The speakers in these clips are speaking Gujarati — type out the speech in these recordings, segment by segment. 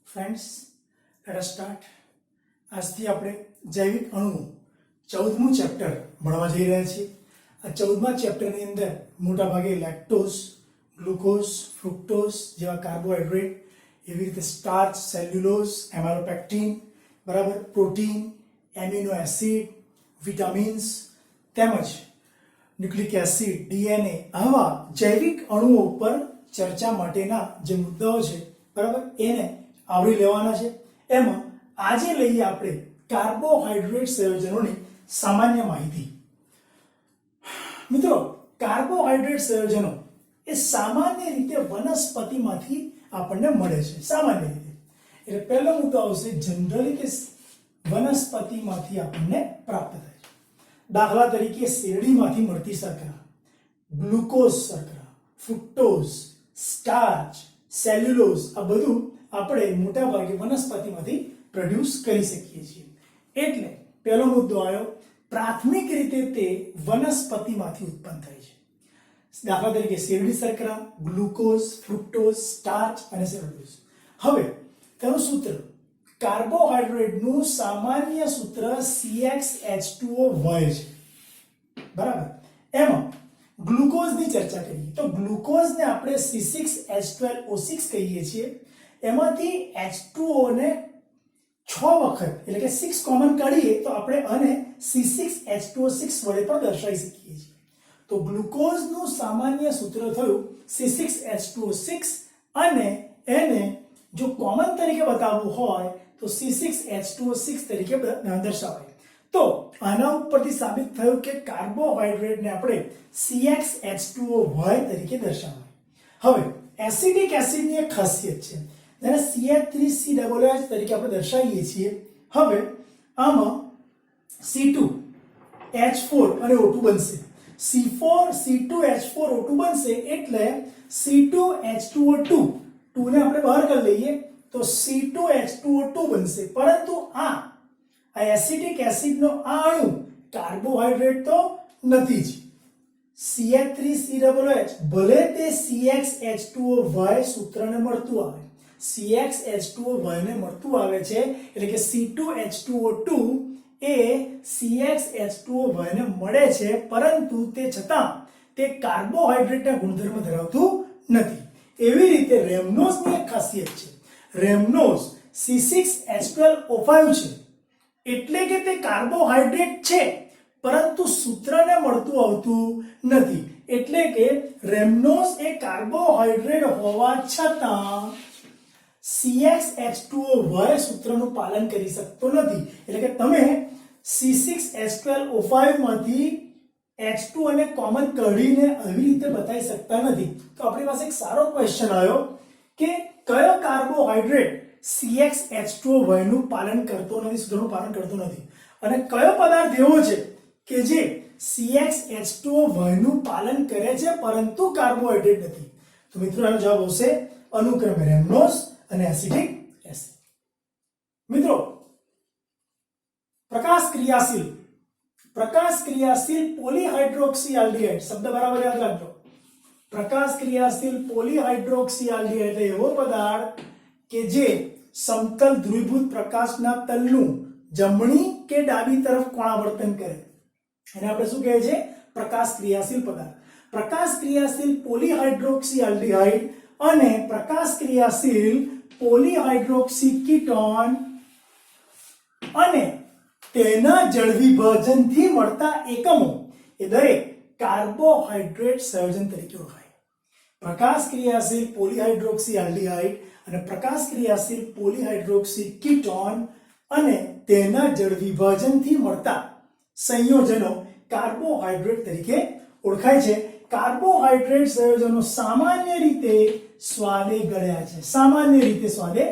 Friends, let us start. આજથી આપણે જૈવિક અણુનું 14મું ચેપ્ટર ભણવા જઈ રહ્યા છીએ. આ 14મા ચેપ્ટરની અંદર મોટાભાગે લેક્ટોઝ, ગ્લુકોઝ, ફ્રુક્ટોઝ જેવા કાર્બોહાઈડ્રેટ, એવી રીતે સ્ટાર્ચ, સેલ્યુલોઝ, એમાઇલોપેક્ટિન, બરાબર, પ્રોટીન, એમિનો એસિડ, વિટામિન્સ તેમજ ન્યુક્લિક એસિડ, ડીએનએ આવા જૈવિક અણુઓ ઉપર ચર્ચા માટેના જે મુદ્દાઓ છે, બરાબર, એને આવરી લેવાના છે. એમાં આજે લઈએ આપણે કાર્બોહાઈડ્રેટ સંયોજનોની સામાન્ય માહિતી. મિત્રો, કાર્બોહાઈડ્રેટ સંયોજનો એ સામાન્ય રીતે વનસ્પતિમાંથી આપણને મળે છે. સામાન્ય રીતે એટલે પહેલો મુદ્દો આવશે જનરલી કે વનસ્પતિમાંથી આપણને પ્રાપ્ત થાય છે. દાખલા તરીકે શેરડીમાંથી મળતી શર્કરા, ગ્લુકોઝ શર્કરા, ફ્રુક્ટોઝ, સ્ટાર્ચ, સેલ્યુલોઝ, આ બધું આપણે મોટાભાગે વનસ્પતિમાંથી પ્રોડ્યુસ કરી શકીએ છીએ. એટલે પહેલો મુદ્દો આવ્યો, પ્રાથમિક રીતે તે વનસ્પતિમાંથી ઉત્પન્ન થાય છે. દાખલા તરીકે શેરડી શર્કરા, ગ્લુકોઝ, ફ્રુક્ટોઝ, સ્ટાર્ચ અને સેલ્યુલોઝ. હવે તેનું સૂત્ર, કાર્બોહાઈડ્રેટનું સામાન્ય સૂત્ર CxH2O છે, બરાબર. એમાં ગ્લુકોઝની ચર્ચા કરીએ તો ગ્લુકોઝને આપણે C6H12O6 કહીએ છીએ. એમાંથી H2O ને 6 વખત એટલે કે 6 કોમન કાઢીએ તો આપણે આને C6H2O6 વડે પણ દર્શાવી શકીએ છીએ. તો ગ્લુકોઝનું સામાન્ય સૂત્ર થયું C6H2O6 અને એને જો કોમન તરીકે બતાવવું હોય તો C6H2O6 તરીકે દર્શાવાય. તો આના ઉપરથી સાબિત થયું કે કાર્બોહાઈડ્રેટને આપણે CxH2O તરીકે દર્શાવાય. હવે એસિડિક એસિડની એક ખાસિયત છે, જેને CH3COOH તરીકે આપણે દર્શાવીએ છીએ. હવે આમાં C2H4 અને O2 બનશે. C4C2H4O2 બનશે એટલે C2H2O2 ને આપણે બહાર કરી લઈએ તો C2H2O2 બનશે. પરંતુ આ એસિડિક એસિડનો આ અણુ કાર્બોહાઈડ્રેટ તો નથી જ. CH3COOH ભલે તે CxH2O સૂત્રને મળતું આવે, CxH2O ને મળતું આવે છે, એટલે કે C2H2O2 એ CxH2O ને મળે છે, પરંતુ તે છતાં તે કાર્બોહાઈડ્રેટના ગુણધર્મ ધરાવતું નથી. એવી રીતે રેમનોઝની એક ખાસિયત છે. રેમનોઝ C6H12O5 છે, એટલે કે તે કાર્બોહાઈડ્રેટ છે, પરંતુ સૂત્રને મળતું આવતું નથી. એટલે કે રેમનોઝ એ કાર્બોહાઈડ્રેટ હોવા છતાં CxH2O સૂત્રનું પાલન કરી શકતો નથી. એટલે કે તમે C6H12O5 માંથી H2 અને કોમન કાઢીને આવી રીતે બતાવી શકતા નથી. તો આપણી પાસે એક સારો ક્વેશ્ચન આવ્યો કે કયો કાર્બોહાઈડ્રેટ CxH2O નું પાલન કરતો નથી, સૂત્રનું પાલન કરતો નથી, અને કયો પદાર્થ એવો છે કે જે CxH2O નું પાલન કરે છે પરંતુ કાર્બોહાઈડ્રેટ નથી. તો મિત્રો આનો જવાબ આવશે અનુક્રમે રેમનોઝ અને એસિડિક એસિડ. મિત્રો, પ્રકાશ ક્રિયાશીલ પોલીહાઇડ્રોક્સીઆલ્ડિહાઇડ શબ્દ બરાબર યાદ રાખજો. પ્રકાશ ક્રિયાશીલ પોલીહાઇડ્રોક્સીઆલ્ડિહાઇડ એટલે એવો પદાર્થ કે જે સમતલ ધ્રુવીભૂત પ્રકાશના તલનું જમણી કે ડાબી તરફ કોણાવર્તન કરે, એને આપણે શું કહે છે? પ્રકાશ ક્રિયાશીલ પદાર્થ. પ્રકાશ ક્રિયાશીલ પોલીહાઇડ્રોક્સીઆલ્ડિહાઇડ અને પ્રકાશ ક્રિયાશીલ પોલીહાઇડ્રોક્સી કીટોન અને તેના જળ વિભાજનથી મળતા એકમો એ દરેક કાર્બોહાઈડ્રેટ સંયોજન તરીકે ઓળખાય. પ્રકાશ ક્રિયાશીલ પોલીહાઇડ્રોક્સીઆલ્ડિહાઇડ અને પ્રકાશ ક્રિયાશીલ પોલીહાઇડ્રોક્સી કીટોન અને તેના જળ વિભાજનથી મળતા સંયોજનો કાર્બોહાઈડ્રેટ તરીકે ઓળખાય છે. કાર્બોહાઈડ્રેટ સંયોજનો સામાન્ય રીતે સ્વાદે ગળ્યા છે. સામાન્ય રીતે સ્વાદે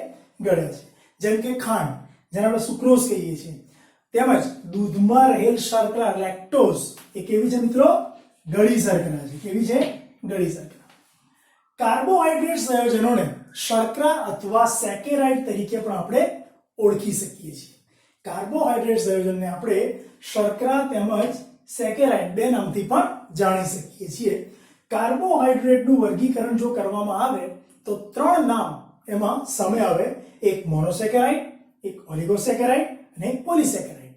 ગળ્યા છે, જેમ કે ખાંડ, જેને આપણે સુક્રોઝ કહીએ છીએ, તેમજ દૂધમાં રહેલ શર્કરા લેક્ટોઝ એ કેવી છે મિત્રો? ગળી શર્કરા છે. કેવી છે? ગળી શર્કરા. કાર્બોહાઈડ્રેટ સંયોજનોને શર્કરા અથવા સેકેરાઇડ તરીકે પણ આપણે ઓળખી શકીએ છીએ. કાર્બોહાઈડ્રેટ સંયોજનને આપણે શર્કરા તેમજ સેકેરાઇડ બે નામથી પણ જાણી શકીએ છીએ. કાર્બોહાઈડ્રેટનું વર્ગીકરણ જો કરવામાં આવે તો ત્રણ નામ એમાં સામે આવે એક મોનોસેકેરાઇડ, એક ઓલિગોસેકેરાઇડ અને એક પોલિસેકેરાઇડ.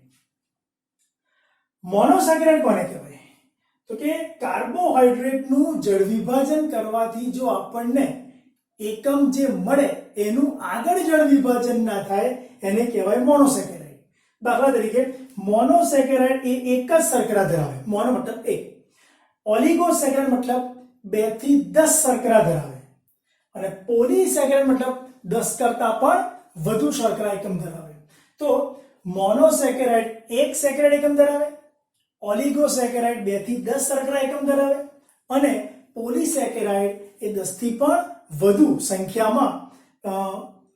મોનોસેકેરાઇડ કોને કહેવાય? તો કે કાર્બોહાઈડ્રેટનું જળ વિભાજન કરવાથી જો આપણને એકમ જે મળે એનું આગળ જળ વિભાજન ના થાય એને કહેવાય મોનોસેકેરાઇડ. દાખલા તરીકે મોનોસેકેરાઇડ એ એક જ શર્કરા ધરાવે, મોનો મતલબ એક, ઓલિગોસેકેરાઇડ મતલબ 2 થી 10 શર્કરા ધરાવે અને પોલિસેકેરાઇડ મતલબ 10 કરતા પણ વધુ શર્કરા એકમ ધરાવે. તો મોનોસેકેરાઇડ એક સેકેરાઇડ એકમ ધરાવે, ઓલિગોસેકેરાઇડ 2 થી 10 શર્કરા એકમ ધરાવે અને પોલિસેકેરાઇડ એ 10 થી પણ વધુ સંખ્યામાં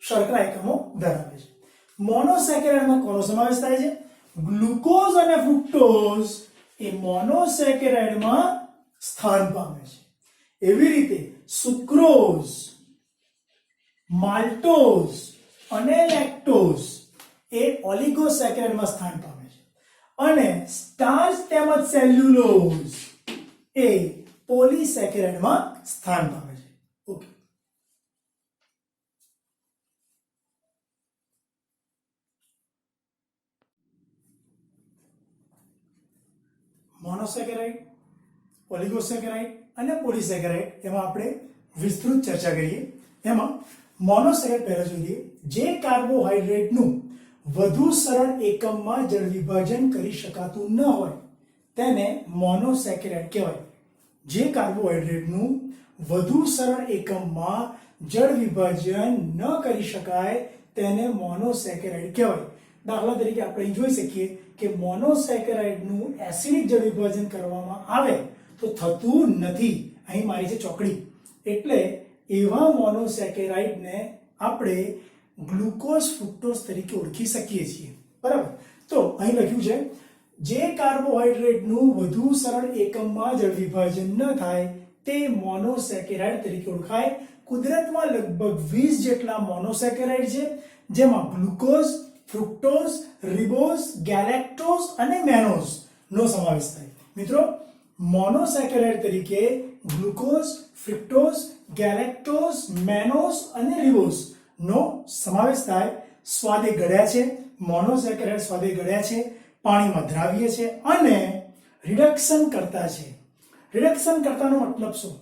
શર્કરા એકમો ધરાવે છે. મોનોસેકેરાઇડમાં કોનો સમાવેશ થાય છે? ગ્લુકોઝ અને ફ્રુક્ટોઝ એ મોનોસેકેરાઇડમાં સ્થાન પામે છે. એવી રીતે સુક્રોઝ, માલ્ટોઝ અને લેક્ટોઝ એ ઓલિગોસેકેરાઇડમાં સ્થાન પામે છે અને સ્ટાર્ચ તેમજ સેલ્યુલોઝ એ પોલિસેકેરાઇડમાં સ્થાન પામે છે. ઓકે, મોનોસેકેરાઇડ, ઓલિગોસેકેરાઇડ અને પોલિસેકેરાઇડ એમાં આપણે વિસ્તૃત ચર્ચા કરીએ. એમાં મોનોસેકેરાઇડ પહેલા જોઈએ. જે કાર્બોહાઈડ્રેટનું વધુ સરળ એકમમાં જળ વિભાજન કરી શકાતું ન હોય તેને મોનોસેકેરાઇડ કહેવાય. જે કાર્બોહાઈડ્રેટનું વધુ સરળ એકમમાં જળ વિભાજન ન કરી શકાય તેને મોનોસેકેરાઇડ કહેવાય. દાખલા તરીકે આપણે જોઈ શકીએ કે મોનોસેકેરાઇડનું એસિડિક જળ વિભાજન કરવામાં આવે તો થતું નથી. અહીં મારી છે ચોકડી. એટલે એવા મોનોસેકેરાઇડને આપણે ગ્લુકોઝ ફ્રુક્ટોઝ તરીકે ઓળખી શકીએ છીએ. બરાબર? તો અહીં લખ્યું છે જે કાર્બોહાઈડ્રેટનું વધુ સરળ એકમમાં જળ વિભાજન ન થાય તે મોનોસેકેરાઇડ તરીકે ઓળખાય. કુદરતમાં લગભગ 20 જેટલા મોનોસેકેરાઇડ છે, જેમાં ગ્લુકોઝ, ફ્રુક્ટોઝ, રિબોઝ, ગેલેક્ટોઝ અને મેનોઝ નો સમાવેશ થાય. મિત્રો, મોનોસેકેરાઇડ તરીકે ગ્લુકોઝ, ફ્રુક્ટોઝ, ગેલેક્ટોઝ, મેનોઝ અને રિબોઝ નો સમાવેશ થાય. સ્વાદે ગળ્યા છે, મોનોસેકેરાઇડ સ્વાદે ગળ્યા છે, પાણીમાં દ્રાવ્ય છે અને રિડક્શન કરતા છે. રિડક્શન કરતાનો મતલબ શું?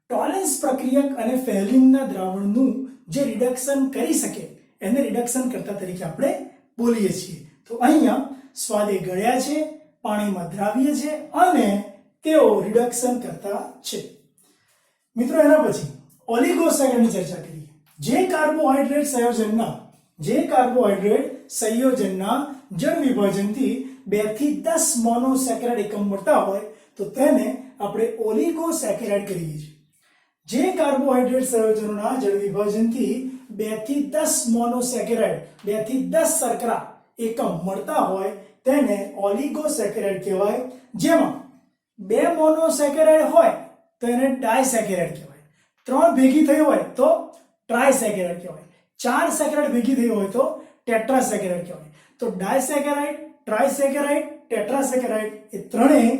ટોલેન્સ પ્રક્રિયક અને ફેલિંગના દ્રાવણનું જે રિડક્શન કરી શકે એને રિડક્શન કરતા તરીકે આપણે બોલીએ છીએ. તો અહીંયા સ્વાદે ગળ્યા છે, પાણીમાં દ્રાવ્ય છે અને તેઓ રિડક્શન કરતા છે. મિત્રો, એના પછી ઓલિગોસેકેરાઇડની ચર્ચા કરીએ. જે કાર્બોહાઈડ્રેટ સંયોજનના જળ વિભાજનથી 2 થી 10 મોનોસેકેરાઇડ એકમ મળતા હોય તો તેને આપણે ઓલિગોસેકેરાઇડ કહીએ છીએ. જે કાર્બોહાઈડ્રેટ સંયોજનોના જળ વિભાજનથી 2 થી 10 મોનોસેકેરાઇડ, 2 થી 10 શર્કરા એકમ મળતા હોય તેને ઓલિગોસેકેરાઇડ કહેવાય. જેમાં 2 મોનોસેકેરાઇડ હોય તો એને ડાયસેકેરાઇડ કહેવાય, 3 ભેગી થઈ હોય તો ટ્રાયસેકેરાઇડ કહેવાય, 4 સેકેરાઇડ ભેગી થઈ હોય તો ટેટ્રાસેકેરાઇડ કહેવાય. તો ડાયસેકેરાઇડ, ટ્રાયસેકેરાઇડ, ટેટ્રાસેકેરાઇડ એ ત્રણેય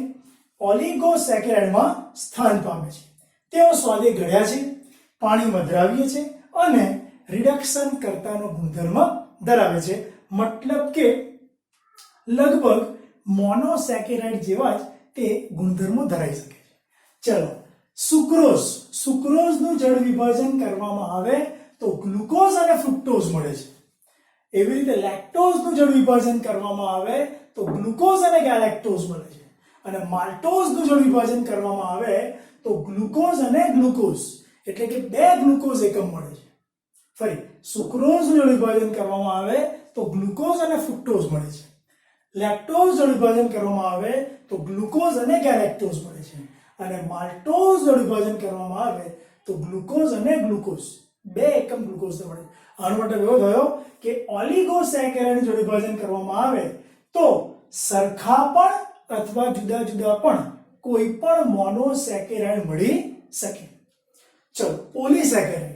ઓલિગોસેકેરાઇડમાં સ્થાન પામે છે. તેઓ સ્વાદે ગળ્યા છે, પાણીમાં દ્રાવ્ય છે અને રિડક્શન કરતાનો ગુણધર્મ ધરાવે છે. મતલબ કે લગભગ મોનોસેકેરાઇડ જેવા જ તે ગુણધર્મો ધરાવી શકે છે. ચલો, સુક્રોઝનું જળ વિભાજન કરવામાં આવે તો ગ્લુકોઝ અને ફ્રુક્ટોઝ મળે છે. એવી રીતે લેક્ટોઝનું જળ વિભાજન કરવામાં આવે તો ગ્લુકોઝ અને ગેલેક્ટોઝ મળે છે અને માલ્ટોઝનું જળ વિભાજન કરવામાં આવે તો ગ્લુકોઝ અને ગ્લુકોઝ એટલે કે 2 ગ્લુકોઝ એકમ મળે છે. ફરી સુક્રોઝનું જળ વિભાજન કરવામાં આવે તો ગ્લુકોઝ અને ફ્રુક્ટોઝ મળે છે. લેક્ટોઝ જળ વિભાજન કરવામાં આવે તો ગ્લુકોઝ અને ગેલેક્ટોઝ મળે છે અને માલ્ટોઝ જળ વિભાજન કરવામાં આવે તો ગ્લુકોઝ અને ગ્લુકોઝ 2 એકમ ગ્લુકોઝ મળે. આનો મતલબ એવો થયો કે ઓલિગોસેકેરાઇડ જળ વિભાજન કરવામાં આવે તો સરખા પણ અથવા જુદા જુદા પણ કોઈ પણ મોનોસેકેરાઇડ મળી શકે. ચલો, પોલિસેકેરાઇડ.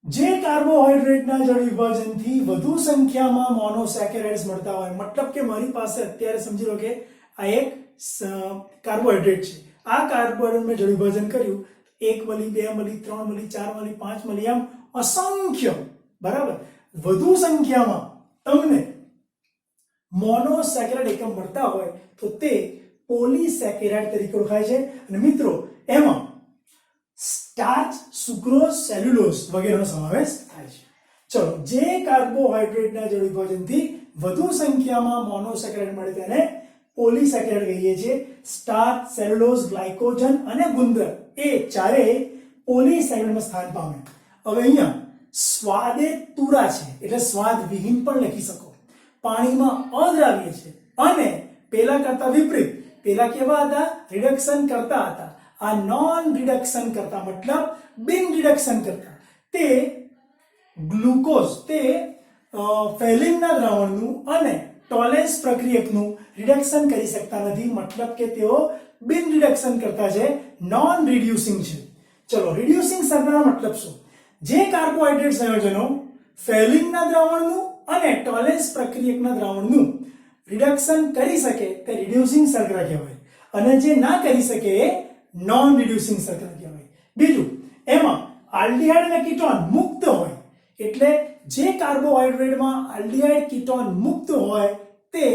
જે કાર્બોહાઈડ્રેટના જળ વિભાજનથી વધુ સંખ્યામાં મોનોસેકેરાઇડ્સ મળતા હોય, મતલબ કે મારી પાસે અત્યારે સમજી લો કે આ એક કાર્બોહાઈડ્રેટ છે. આ કાર્બોહાઈડ્રેટ મેં જળ વિભાજન કર્યું, 1 મળી, 2 મળી, 3 મળી, 4 મળી, 5 મળી, એમ અસંખ્ય, બરાબર, વધુ સંખ્યામાં તમને મોનોસેકેરાઇડ એકમ મળતા હોય તો તે પોલીસેકેરાઇડ તરીકે ઓળખાય છે. અને મિત્રો એમાં સ્ટાર્ચ, સુક્રોઝ, સેલ્યુલોઝ વગેરેનો સમાવેશ થાય છે. ચલો, જે કાર્બોહાઈડ્રેટના જળ વિભાજનથી વધુ સંખ્યામાં મોનોસેકેરાઇડ મળે તેને પોલીસેકેરાઇડ કહીએ છીએ. સ્ટાર્ચ, સેલ્યુલોઝ, ગ્લાયકોજન અને ગુંદર એ ચારેય પોલીસેકેરાઇડમાં સ્થાન પામે. હવે અહીંયા સ્વાદે તુરા છે એટલે સ્વાદ વિહીન પણ લખી શકો. પાણીમાં અદ્રાવ્ય છે અને પેલા કરતા વિપરીત. પેલા કેવા હતા? રિડક્શન કરતા હતા. આ નોન રિડક્શન કરતા મતલબ બિન રિડક્શન કરતા. તે ગ્લુકોઝ, તે ફેલિનના દ્રાવણનું અને ટોલેન્સ પ્રક્રિયકનું રિડક્શન કરી શકતા નથી, મતલબ કે તેઓ બિન રિડક્શન કરતા છે, નોન રિડ્યુસિંગ છે. ચલો, રિડ્યુસિંગ શબ્દનો મતલબ શું? જે કાર્બોહાઈડ્રેટ સંયોજનો ફેલિનના દ્રાવણનું અને ટોલેન્સ પ્રક્રિયકના દ્રાવણનું રિડક્શન કરી શકે તે રિડ્યુસિંગ શર્કરા કહેવાય, અને જે ના કરી શકે એ નોન રિડ્યુસિંગ શર્કરા કહેવાય. બીજું, એમાં આલ્ડીહાઇડ અને કીટોન મુક્ત હોય, એટલે જે કાર્બોહાઈડ્રેટમાં આલ્ડીહાઇડ કીટોન મુક્ત હોય તે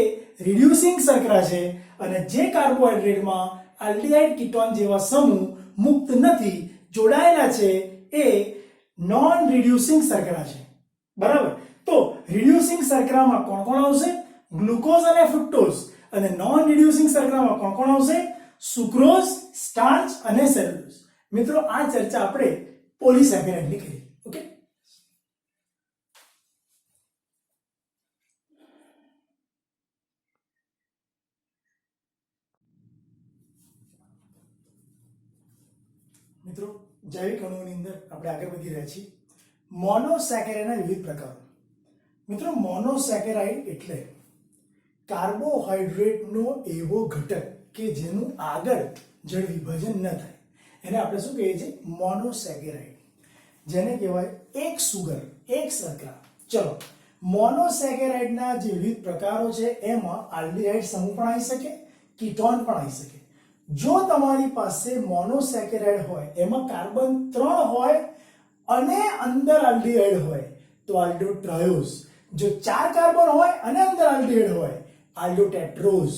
રિડ્યુસિંગ શર્કરા છે, અને જે કાર્બોહાઈડ્રેટમાં આલ્ડીહાઇડ કીટોન જેવા સમૂહ મુક્ત નથી, જોડાયેલા છે, એ નોન રિડ્યુસિંગ શર્કરા છે. બરાબર? તો રિડ્યુસિંગ શર્કરામાં કોણ કોણ આવશે? ગ્લુકોઝ અને ફ્રુક્ટોઝ. અને નોન રિડ્યુસિંગ શર્કરામાં કોણ કોણ આવશે? સુક્રોઝ, સ્ટાર્ચ અને સેલ્યુલોઝ. મિત્રો, આ ચર્ચા આપણે પોલીસેકેરાઇડની કરી. ઓકે, મિત્રો, જૈવિક અણુઓની અંદર આપણે આગળ વધી રહ્યા છીએ. મોનોસેકેરાઇડના વિવિધ પ્રકારો. મિત્રો, મોનોસેકેરાઇડ એટલે કાર્બોહાઈડ્રેટનો એવો ઘટક કે જેનું આગળ જળ વિભાજન ન થાય, એને આપણે શું કહીએ છીએ? મોનોસેકેરાઇડ. જેને કહેવાય એક સુગર, એક શર્કરા. ચલો, મોનોસેકેરાઇડના જે વિવિધ પ્રકારો છે એમાં આલ્ડીહાઇડ સમૂહ પણ આવી શકે, કીટોન પણ આવી શકે. જો તમારી પાસે મોનોસેકેરાઇડ હોય, એમાં કાર્બન 3 હોય અને અંદર આલ્ડીહાઇડ હોય તો આલ્ડોટ્રાયોઝ. જો 4 કાર્બન હોય અને અંદર આલ્ડીહાઇડ હોય, આલ્ડોટેટ્રોઝ.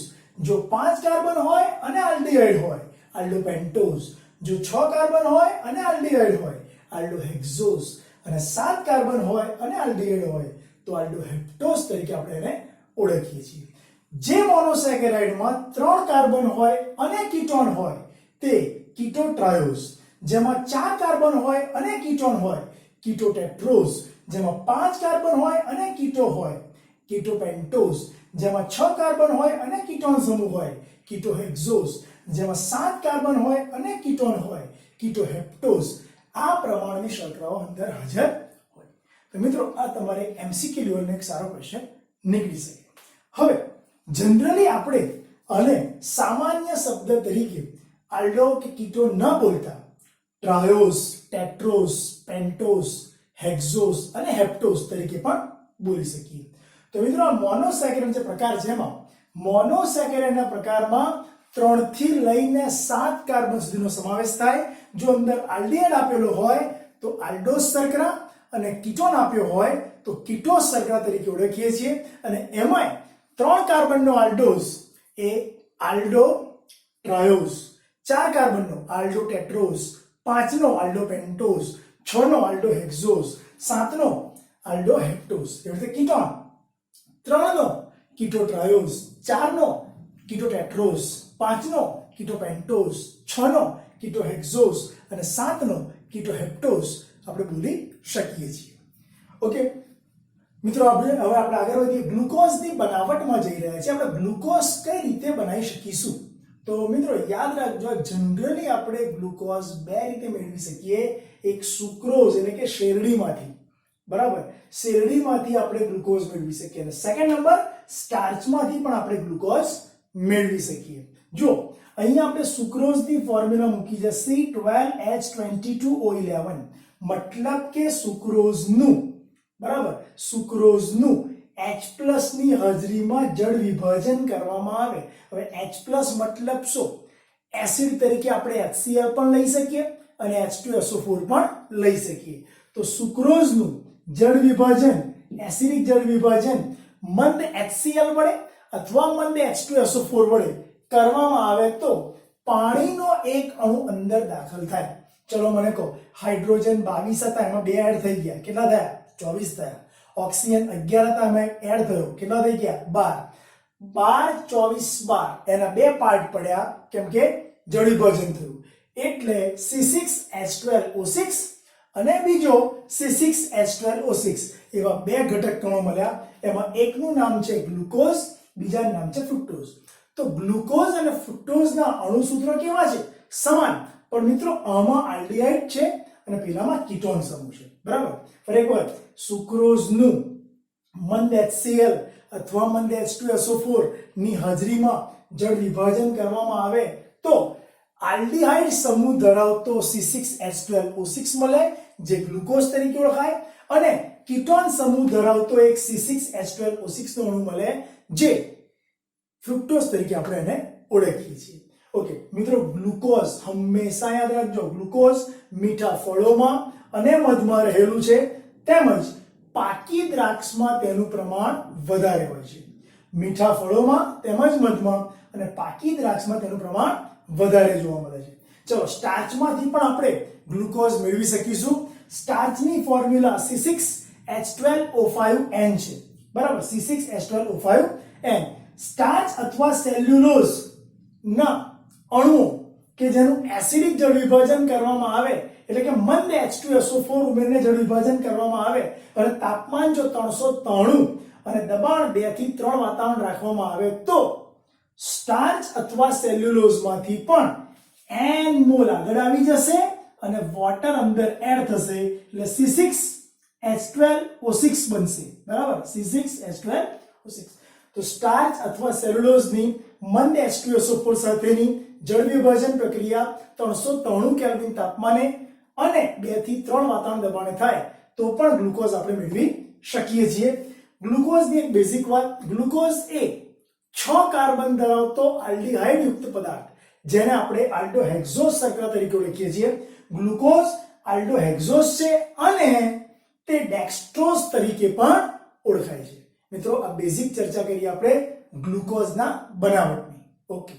જો 5 કાર્બન હોય અને આલ્ડીહાઇડ હોય, આલ્ડોપેન્ટોઝ. જો 6 કાર્બન હોય અને આલ્ડીહાઇડ હોય, આલ્ડોહેક્ઝોઝ. અને 7 કાર્બન હોય અને આલ્ડીહાઇડ હોય તો આલ્ડોહેપ્ટોઝ તરીકે આપણે એને ઓળખીએ છીએ. જે મોનોસેકેરાઇડમાં 3 કાર્બન હોય અને કીટોન હોય તે કીટોટ્રાયોઝ. જેમાં 4 કાર્બન હોય અને કીટોન હોય, કીટોટેટ્રોઝ. જેમાં 5 કાર્બન હોય અને કીટો હોય, કીટોપેન્ટોઝ. જેમાં 6 કાર્બન હોય અને કીટોન સમૂહ હોય, કીટોહેક્ઝોઝ. જેમાં 7 કાર્બન હોય અને કીટોન હોય, કીટોહેપ્ટોઝ. આ પ્રમાણની શર્કરાઓ અંદર હાજર હોય. તો મિત્રો, આ તમારે એમસીક્યુ લેવલનો એક સારો ક્વેશ્ચન નીકળી શકે. હવે જનરલી આપણે અને સામાન્ય શબ્દ તરીકે આલ્ડો કે કીટો ન બોલતા ટ્રાયોઝ, ટેટ્રોઝ, પેન્ટોઝ, હેક્ઝોઝ અને હેપ્ટોઝ તરીકે પણ બોલી શકીએ. તો મિત્રો, આ મોનોસેકેરાઇડ જે પ્રકાર છે એમાં મોનોસેકેરાઇડના પ્રકારમાં 3 થી લઈને 7 કાર્બન સુધીનો સમાવેશ થાય. જો અંદર આલ્ડીહાઇડ આપેલો હોય તો આલ્ડોઝ શર્કરા, અને કીટોન આપ્યો હોય તો કીટોઝ શર્કરા તરીકે ઓળખીએ છીએ. અને એમાંય 3 કાર્બનનો આલ્ડોઝ એ આલ્ડોટ્રાયોઝ, 4 કાર્બનનો આલ્ડોટેટ્રોઝ, 5નો આલ્ડોપેન્ટોઝ, 6નો આલ્ડોહેક્ઝોઝ, 7નો આલ્ડોહેપ્ટોઝ. એવી રીતે કીટોન 3નો કીટોટ્રાયોઝ, 4નો કીટોટેટ્રોઝ, 5નો કીટોપેન્ટોઝ, 6નો કીટોહેક્ઝોઝ અને 7નો કીટોહેપ્ટોઝ આપણે બોલી શકીએ છીએ. ઓકે મિત્રો, હવે આપણે આગળ વધીએ. ગ્લુકોઝની બનાવટમાં જઈ રહ્યા છીએ. આપણે ગ્લુકોઝ કઈ રીતે બનાવી શકીશું? તો મિત્રો, યાદ રાખજો, જનરલી આપણે ગ્લુકોઝ 2 રીતે મેળવી શકીએ. એક સુક્રોઝ એટલે કે શેરડીમાંથી, બરાબર, શેરડીમાંથી આપણે ગ્લુકોઝ મેળવી શકીએ. અને સેકન્ડ નંબર, સ્ટાર્ચમાંથી પણ આપણે ગ્લુકોઝ મેળવી શકીએ. જો અહીંયા આપણે સુક્રોઝની ફોર્મ્યુલા મૂકી છે C12H22O11, મતલબ કે સુક્રોઝનું, બરાબર, સુક્રોઝનું H+ ની હાજરીમાં જળ વિભાજન કરવામાં આવે. હવે H+ મતલબ શું? એસિડ તરીકે આપણે HCl પણ લઈ શકીએ, અને H2SO4 પણ લઈ શકીએ. તો સુક્રોઝનું જળ વિભાજન, એસિડિક જળ વિભાજન મંદ HCl વડે અથવા મંદ H2SO4 વડે કરવામાં આવે તો પાણીનો એક અણુ અંદર દાખલ થાય. ચલો મને કહો, હાઇડ્રોજન 22 હતા, એમાં 2 એડ થઈ ગયા, કેટલા થયા? 24 થયા. ઓક્સિજન 11 હતા, એમાં એડ થયો, કેટલા થઈ ગયા? 12. 12, 24, 12 એના 2 પાર્ટ પડ્યા, કેમ કે જળ વિભાજન થયું. એટલે C6H12O6 અને બીજો C6H12O6 એવા 2 ઘટક કણો મળ્યા. એમાં એકનું નામ છે ગ્લુકોઝ, બીજાનું નામ છે ફ્રુક્ટોઝ. તો ગ્લુકોઝ અને ફ્રુક્ટોઝના અણુસૂત્રો કેવા છે? સમાન. પણ મિત્રો આમાં આલ્ડીહાઇડ છે અને પેલામાં કીટોન સમૂહ છે. બરાબર? ફરી એકવાર, સુક્રોઝનું મંદ HCl અથવા મંદ H2SO4 ની હાજરીમાં જળ વિભાજન કરવામાં આવે તો આલ્ડીહાઇડ સમૂહ ધરાવતો C6H12O6 મળે, જે ગ્લુકોઝ તરીકે ઓળખાય, અને કીટોન સમૂહ ધરાવતો એક C6H12O6 નો અણુ મળે, જે ફ્રુક્ટોઝ તરીકે આપણે એને ઓળખીએ છીએ. ઓકે મિત્રો, ગ્લુકોઝ હંમેશા યાદ રાખજો, ગ્લુકોઝ મીઠા ફળોમાં અને મધમાં રહેલું છે, તેમજ પાકી દ્રાક્ષમાં તેનું પ્રમાણ વધારે હોય છે. મીઠા ફળોમાં તેમજ મધમાં અને પાકી દ્રાક્ષમાં તેનું પ્રમાણ વધારે જોવા મળે છે. ચલો, સ્ટાર્ચમાંથી પણ આપણે ગ્લુકોઝ મેળવી શકીશું. સ્ટાર્ચની ફોર્મ્યુલા C6H12O5N છે. બરાબર? C6H12O5N. સ્ટાર્ચ અથવા સેલ્યુલોઝ ના અણુઓ કે જેનું એસિડિક જળ વિભાજન કરવામાં આવે, એટલે કે મંદ H2SO4 ઉમેરીને જળ વિભાજન કરવામાં આવે અને તાપમાન જો 393 અને દબાણ 2 થી 3 વાતાવરણ રાખવામાં આવે તો સ્ટાર્ચ અથવા સેલ્યુલોઝમાંથી પણ N મોલ આગળ આવી જશે અને વોટર અંદર એડ થશે, એટલે C6H12O6 બનશે. બરાબર? C6H12O6. તો સ્ટાર્ચ અથવા સેલ્યુલોઝની મંદ H2SO4 સાથેની જળ વિભાજન પ્રક્રિયા 393 કેલ્વિન તાપમાને અને 2 થી 3 વાતાવરણ દબાણે થાય તો પણ ગ્લુકોઝ આપણે મેળવી શકીએ છીએ. ગ્લુકોઝની એક બેઝિક વાત, ગ્લુકોઝ એ 6 કાર્બન ધરાવતો આલ્ડીહાઇડ યુક્ત પદાર્થ, જેને આપણે આલ્ડોહેક્ઝોઝ શર્કરા તરીકે ઓળખીએ છીએ. ગ્લુકોઝ આલ્ડોહેક્ઝોઝ છે અને તે ડેક્સ્ટ્રોઝ તરીકે પણ ઓળખાય છે. મિત્રો, આ બેઝિક ચર્ચા કરી આપણે ગ્લુકોઝના બનાવટની. ઓકે.